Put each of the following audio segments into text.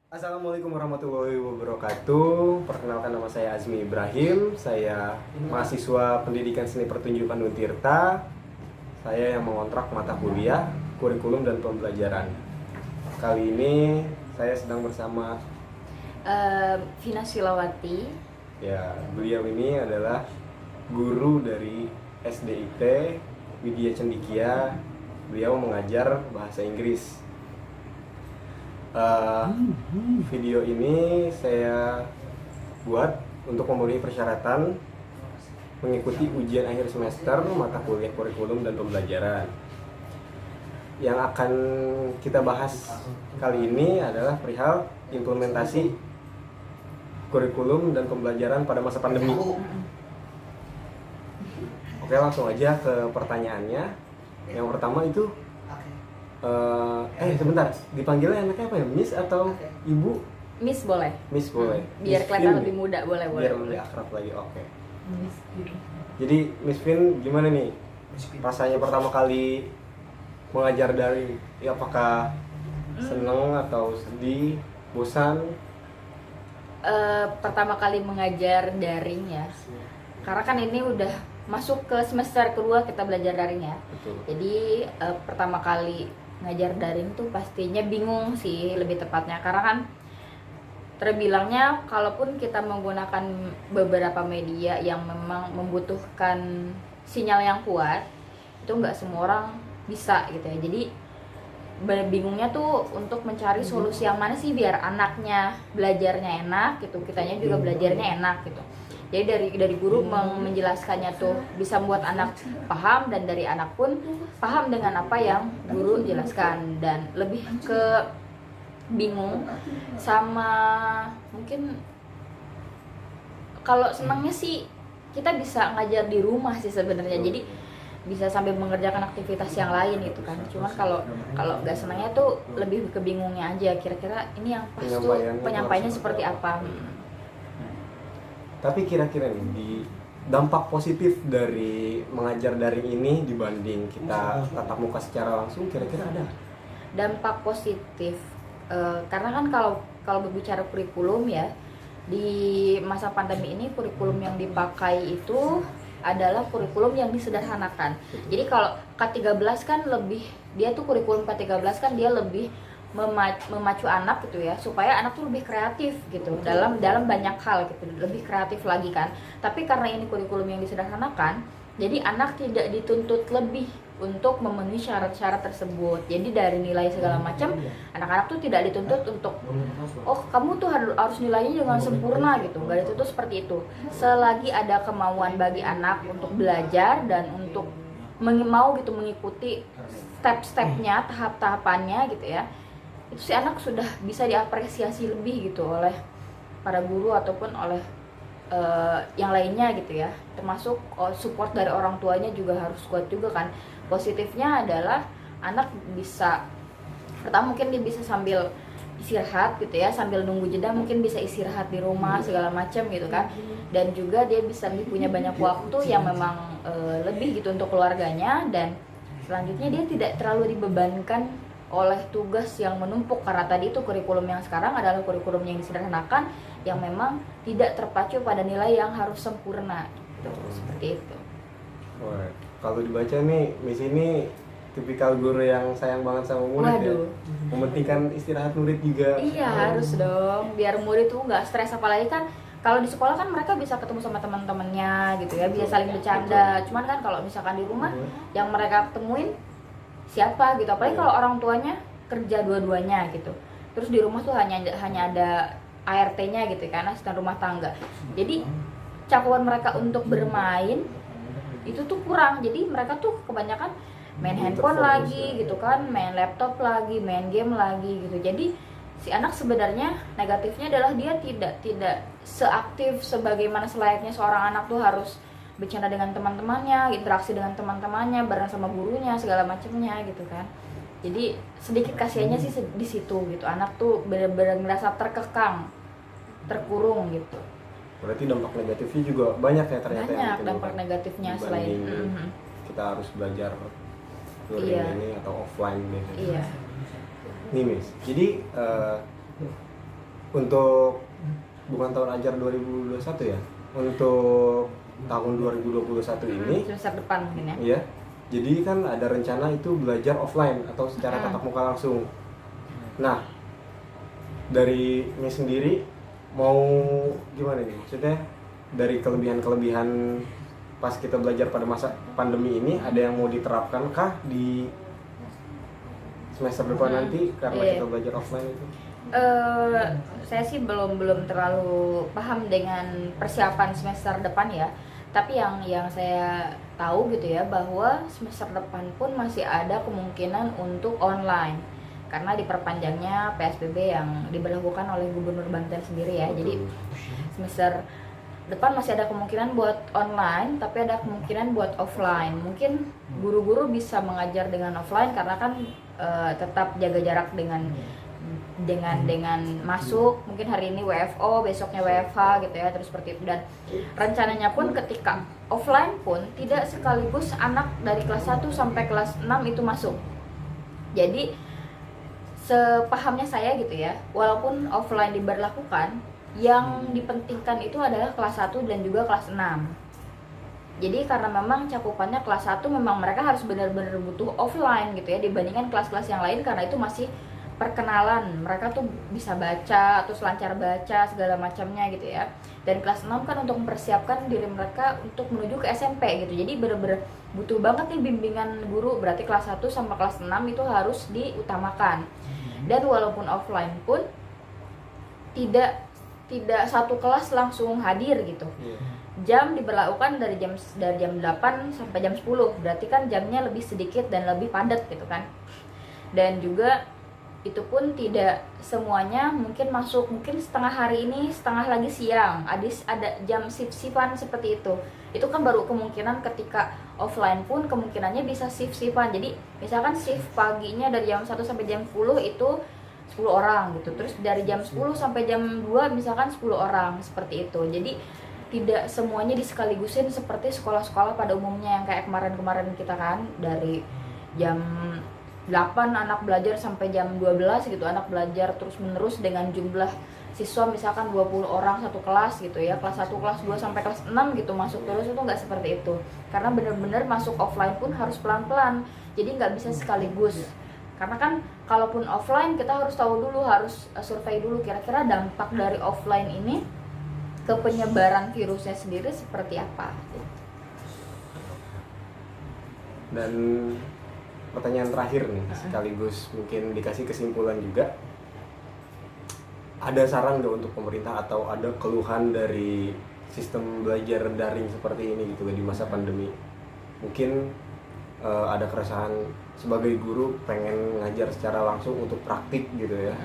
Assalamualaikum warahmatullahi wabarakatuh. Perkenalkan, nama saya Azmi Ibrahim. Saya mahasiswa Pendidikan Seni Pertunjukan Untirta. Saya yang mengontrak mata kuliah, kurikulum dan pembelajaran. Kali ini saya sedang bersama Vina Silawati. ya, beliau ini adalah guru dari SDIT Widya Cendikia. Beliau mengajar bahasa Inggris. Video ini saya buat untuk memenuhi persyaratan mengikuti ujian akhir semester mata kuliah kurikulum dan pembelajaran. Yang akan kita bahas kali ini adalah perihal implementasi kurikulum dan pembelajaran pada masa pandemi. Oke, langsung aja ke pertanyaannya. Yang pertama itu sebentar, dipanggilnya anaknya apa ya? Miss atau Ibu? Miss boleh. Miss boleh. Biar Miss kelihatan Vin, lebih muda, boleh. biar lebih akrab lagi. Oke. Jadi Miss Vin, gimana nih rasanya pertama kali mengajar daring? Ya, apakah seneng atau sedih, bosan? Pertama kali mengajar daring ya. Karena kan ini udah masuk ke semester kedua kita belajar daring ya. Betul. Jadi pertama kali ngajar daring tuh pastinya bingung sih, lebih tepatnya, karena kan terbilangnya kalaupun kita menggunakan beberapa media yang memang membutuhkan sinyal yang kuat, itu nggak semua orang bisa gitu ya. Jadi bingungnya tuh untuk mencari solusi yang mana sih biar anaknya belajarnya enak gitu, kitanya juga belajarnya enak gitu. Jadi dari guru menjelaskannya tuh bisa membuat anak paham, dan dari anak pun paham dengan apa yang guru jelaskan, dan lebih ke bingung sama mungkin kalau senangnya sih kita bisa ngajar di rumah sih sebenarnya. Jadi bisa sambil mengerjakan aktivitas yang lain gitu kan. Cuman kalau nggak senangnya tuh lebih kebingungnya aja, kira-kira ini yang pas tuh penyampaiannya seperti apa. Tapi kira-kira nih, di dampak positif dari mengajar daring ini dibanding kita tatap muka secara langsung, kira-kira ada? Dampak positif, karena kan kalau berbicara kurikulum ya, di masa pandemi ini kurikulum yang dipakai itu adalah kurikulum yang disederhanakan. Jadi kalau K13 kan lebih, dia tuh kurikulum K13 kan dia lebih memacu anak gitu ya, supaya anak tuh lebih kreatif gitu dalam banyak hal gitu, lebih kreatif lagi kan. Tapi karena ini kurikulum yang disederhanakan, jadi anak tidak dituntut lebih untuk memenuhi syarat-syarat tersebut. Jadi dari nilai segala macam, anak-anak tuh tidak dituntut untuk kamu tuh harus nilainya dengan sempurna gitu, nggak dituntut seperti itu. Selagi ada kemauan bagi anak untuk belajar dan untuk mau gitu mengikuti step-stepnya, tahap-tahapannya gitu ya, itu si anak sudah bisa diapresiasi lebih gitu oleh para guru ataupun oleh yang lainnya gitu ya. Termasuk support dari orang tuanya juga harus kuat juga kan. Positifnya adalah anak bisa, pertama mungkin dia bisa sambil istirahat gitu ya, sambil nunggu jeda mungkin bisa istirahat di rumah segala macam gitu kan. Dan juga dia bisa punya banyak waktu yang memang lebih gitu untuk keluarganya. Dan selanjutnya dia tidak terlalu dibebankan oleh tugas yang menumpuk, karena tadi itu kurikulum yang sekarang adalah kurikulum yang disederhanakan, yang memang tidak terpacu pada nilai yang harus sempurna gitu, seperti itu. Wah, kalau dibaca nih, Miss ini tipikal guru yang sayang banget sama murid. Waduh. Ya, mementingkan istirahat murid juga. Iya, harus dong, biar murid tuh nggak stres. Apalagi kan kalau di sekolah kan mereka bisa ketemu sama teman-temannya gitu ya, bisa saling bercanda. Cuman kan kalau misalkan di rumah yang mereka ketemuin siapa gitu, apalagi kalau orang tuanya kerja dua-duanya gitu, terus di rumah tuh hanya ada ART-nya gitu kan, asisten rumah tangga. Jadi cakupan mereka untuk bermain itu tuh kurang. Jadi mereka tuh kebanyakan main handphone lagi gitu kan, main laptop lagi, main game lagi gitu. Jadi si anak sebenarnya negatifnya adalah dia tidak seaktif sebagaimana selayaknya seorang anak tuh harus bercanda dengan teman-temannya, interaksi dengan teman-temannya, bareng sama gurunya, segala macamnya gitu kan. Jadi sedikit kasihannya sih di situ gitu. Anak tuh benar-benar merasa terkekang, terkurung gitu. Berarti dampak negatifnya juga banyak ya ternyata. Banyak dampak negatifnya selain kita harus belajar daring ini atau offline gitu. Iya. Nih Miss, jadi untuk bukan tahun ajar 2021 ya, untuk tahun 2021 ini semester depan mungkin ya. ya, jadi kan ada rencana itu belajar offline atau secara tatap muka langsung. Nah, dari ini sendiri mau gimana nih, maksudnya dari kelebihan-kelebihan pas kita belajar pada masa pandemi ini, ada yang mau diterapkan kah di semester depan nanti karena kita belajar offline itu? Saya sih belum terlalu paham dengan persiapan semester depan ya. Tapi yang saya tahu gitu ya, bahwa semester depan pun masih ada kemungkinan untuk online karena diperpanjangnya PSBB yang diberlakukan oleh Gubernur Banten sendiri ya. Jadi semester depan masih ada kemungkinan buat online, tapi ada kemungkinan buat offline. Mungkin guru-guru bisa mengajar dengan offline karena kan tetap jaga jarak dengan masuk, mungkin hari ini WFO, besoknya WFH gitu ya, terus seperti itu. Dan rencananya pun ketika offline pun tidak sekaligus anak dari kelas 1 sampai kelas 6 itu masuk. Jadi sepahamnya saya gitu ya, walaupun offline diberlakukan, yang dipentingkan itu adalah kelas 1 dan juga kelas 6. Jadi karena memang cakupannya kelas 1 memang mereka harus benar-benar butuh offline gitu ya, dibandingkan kelas-kelas yang lain karena itu masih perkenalan, mereka tuh bisa baca atau selancar baca segala macamnya gitu ya. Dan kelas 6 kan untuk mempersiapkan diri mereka untuk menuju ke SMP gitu. Jadi bener-bener butuh banget nih bimbingan guru. Berarti kelas 1 sama kelas 6 itu harus diutamakan. Dan walaupun offline pun tidak satu kelas langsung hadir gitu. Jam diberlakukan dari jam 8 sampai jam 10. Berarti kan jamnya lebih sedikit dan lebih padat gitu kan. Dan juga itu pun tidak semuanya mungkin masuk, mungkin setengah hari ini, setengah lagi siang, ada jam shift-shiftan seperti itu kan baru kemungkinan. Ketika offline pun kemungkinannya bisa shift-shiftan. Jadi misalkan shift paginya dari jam 1 sampai jam 10 itu 10 orang gitu, terus dari jam 10 sampai jam 2 misalkan 10 orang, seperti itu. Jadi tidak semuanya disekaligusin seperti sekolah-sekolah pada umumnya yang kayak kemarin-kemarin kita kan, dari jam 8 anak belajar sampai jam 12 gitu, anak belajar terus menerus dengan jumlah siswa misalkan 20 orang satu kelas gitu ya, kelas 1, kelas 2 sampai kelas 6 gitu masuk terus. Itu nggak seperti itu, karena benar-benar masuk offline pun harus pelan-pelan, jadi nggak bisa sekaligus. Karena kan kalaupun offline kita harus tahu dulu, harus survei dulu kira-kira dampak dari offline ini ke penyebaran virusnya sendiri seperti apa. Dan pertanyaan terakhir nih, sekaligus mungkin dikasih kesimpulan juga. Ada saran nggak untuk pemerintah atau ada keluhan dari sistem belajar daring seperti ini gitu di masa pandemi? Mungkin ada keresahan sebagai guru pengen ngajar secara langsung untuk praktik gitu ya.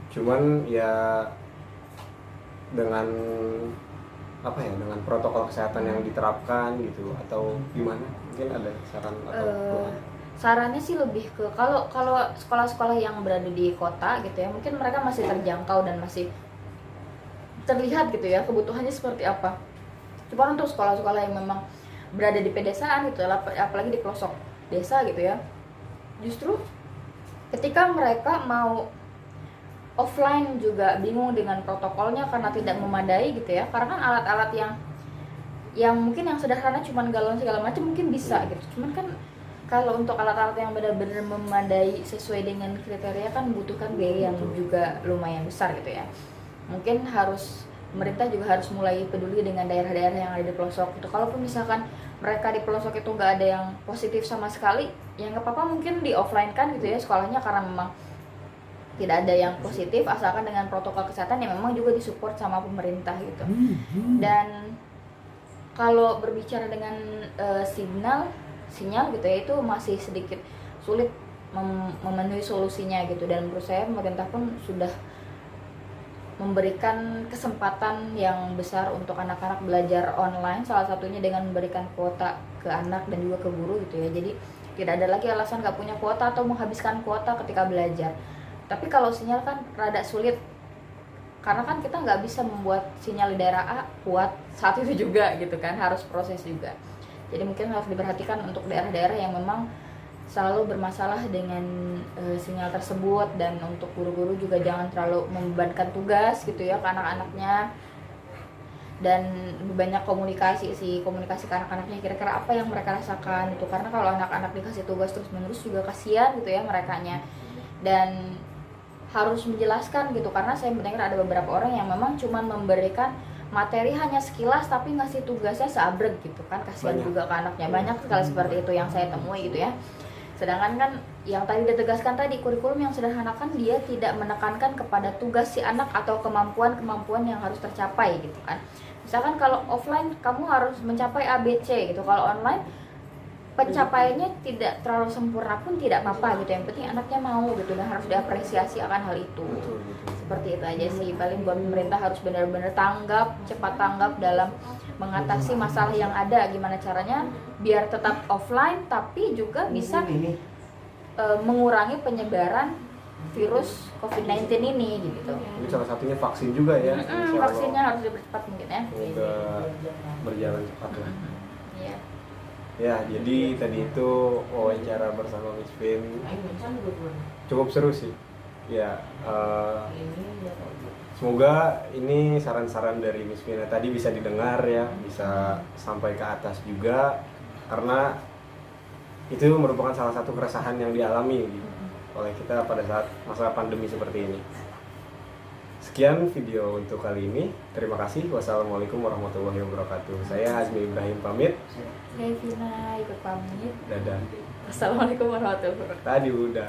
Cuman ya dengan dengan protokol kesehatan yang diterapkan gitu, atau gimana? Mungkin ada saran atau keluhan? Sarannya sih lebih ke kalau sekolah-sekolah yang berada di kota gitu ya, mungkin mereka masih terjangkau dan masih terlihat gitu ya kebutuhannya seperti apa. Cuma untuk sekolah-sekolah yang memang berada di pedesaan gitu, apalagi di pelosok desa gitu ya, justru ketika mereka mau offline juga bingung dengan protokolnya karena tidak memadai gitu ya. Karena kan alat-alat yang mungkin yang sederhana cuman galon segala macam mungkin bisa gitu, cuman kan kalau untuk alat-alat yang benar-benar memadai sesuai dengan kriteria kan membutuhkan biaya yang juga lumayan besar gitu ya. Mungkin pemerintah juga harus mulai peduli dengan daerah-daerah yang ada di pelosok itu. Kalaupun misalkan mereka di pelosok itu nggak ada yang positif sama sekali, ya nggak apa-apa, mungkin di offline kan gitu ya sekolahnya, karena memang tidak ada yang positif, asalkan dengan protokol kesehatan yang memang juga disupport sama pemerintah gitu. Dan kalau berbicara dengan sinyal gitu ya, itu masih sedikit sulit memenuhi solusinya gitu. Dan menurut saya pemerintah pun sudah memberikan kesempatan yang besar untuk anak-anak belajar online, salah satunya dengan memberikan kuota ke anak dan juga ke guru gitu ya. Jadi tidak ada lagi alasan gak punya kuota atau menghabiskan kuota ketika belajar. Tapi kalau sinyal kan rada sulit, karena kan kita nggak bisa membuat sinyal di daerah A kuat saat itu juga gitu kan, harus proses juga. Jadi mungkin harus diperhatikan untuk daerah-daerah yang memang selalu bermasalah dengan sinyal tersebut, dan untuk guru-guru juga jangan terlalu membebankan tugas gitu ya ke anak-anaknya, dan banyak komunikasi ke anak-anaknya kira-kira apa yang mereka rasakan itu, karena kalau anak-anak dikasih tugas terus-menerus juga kasihan gitu ya merekanya, dan harus menjelaskan gitu, karena saya mendengar ada beberapa orang yang memang cuma memberikan materi hanya sekilas tapi ngasih tugasnya seabrek gitu kan, kasihan juga ke anaknya. Banyak sekali seperti itu yang saya temui gitu ya. Sedangkan kan yang tadi ditegaskan tadi, kurikulum yang sederhana kan dia tidak menekankan kepada tugas si anak atau kemampuan-kemampuan yang harus tercapai gitu kan. Misalkan kalau offline kamu harus mencapai ABC gitu, kalau online pencapaiannya tidak terlalu sempurna pun tidak apa-apa gitu, yang penting anaknya mau gitu, dan harus diapresiasi akan hal itu. Seperti itu aja sih, paling buat pemerintah harus benar-benar cepat tanggap dalam mengatasi masalah yang ada. Gimana caranya biar tetap offline tapi juga bisa mengurangi penyebaran virus COVID-19 ini gitu. Ini salah satunya vaksin juga ya. Vaksinnya harus dipercepat mungkin ya. Semoga berjalan cepat lah. Iya. Ya, jadi tadi itu wawancara bersama Miss Vin cukup seru sih. Ya, semoga ini saran-saran dari Miss Vin tadi bisa didengar ya, bisa sampai ke atas juga, karena itu merupakan salah satu keresahan yang dialami gitu oleh kita pada saat masa pandemi seperti ini. Sekian video untuk kali ini. Terima kasih. Wassalamualaikum warahmatullahi wabarakatuh. Saya Azmi Ibrahim pamit. Saya Vina ikut pamit. Dadah. Assalamualaikum warahmatullahi wabarakatuh. Tadi udah.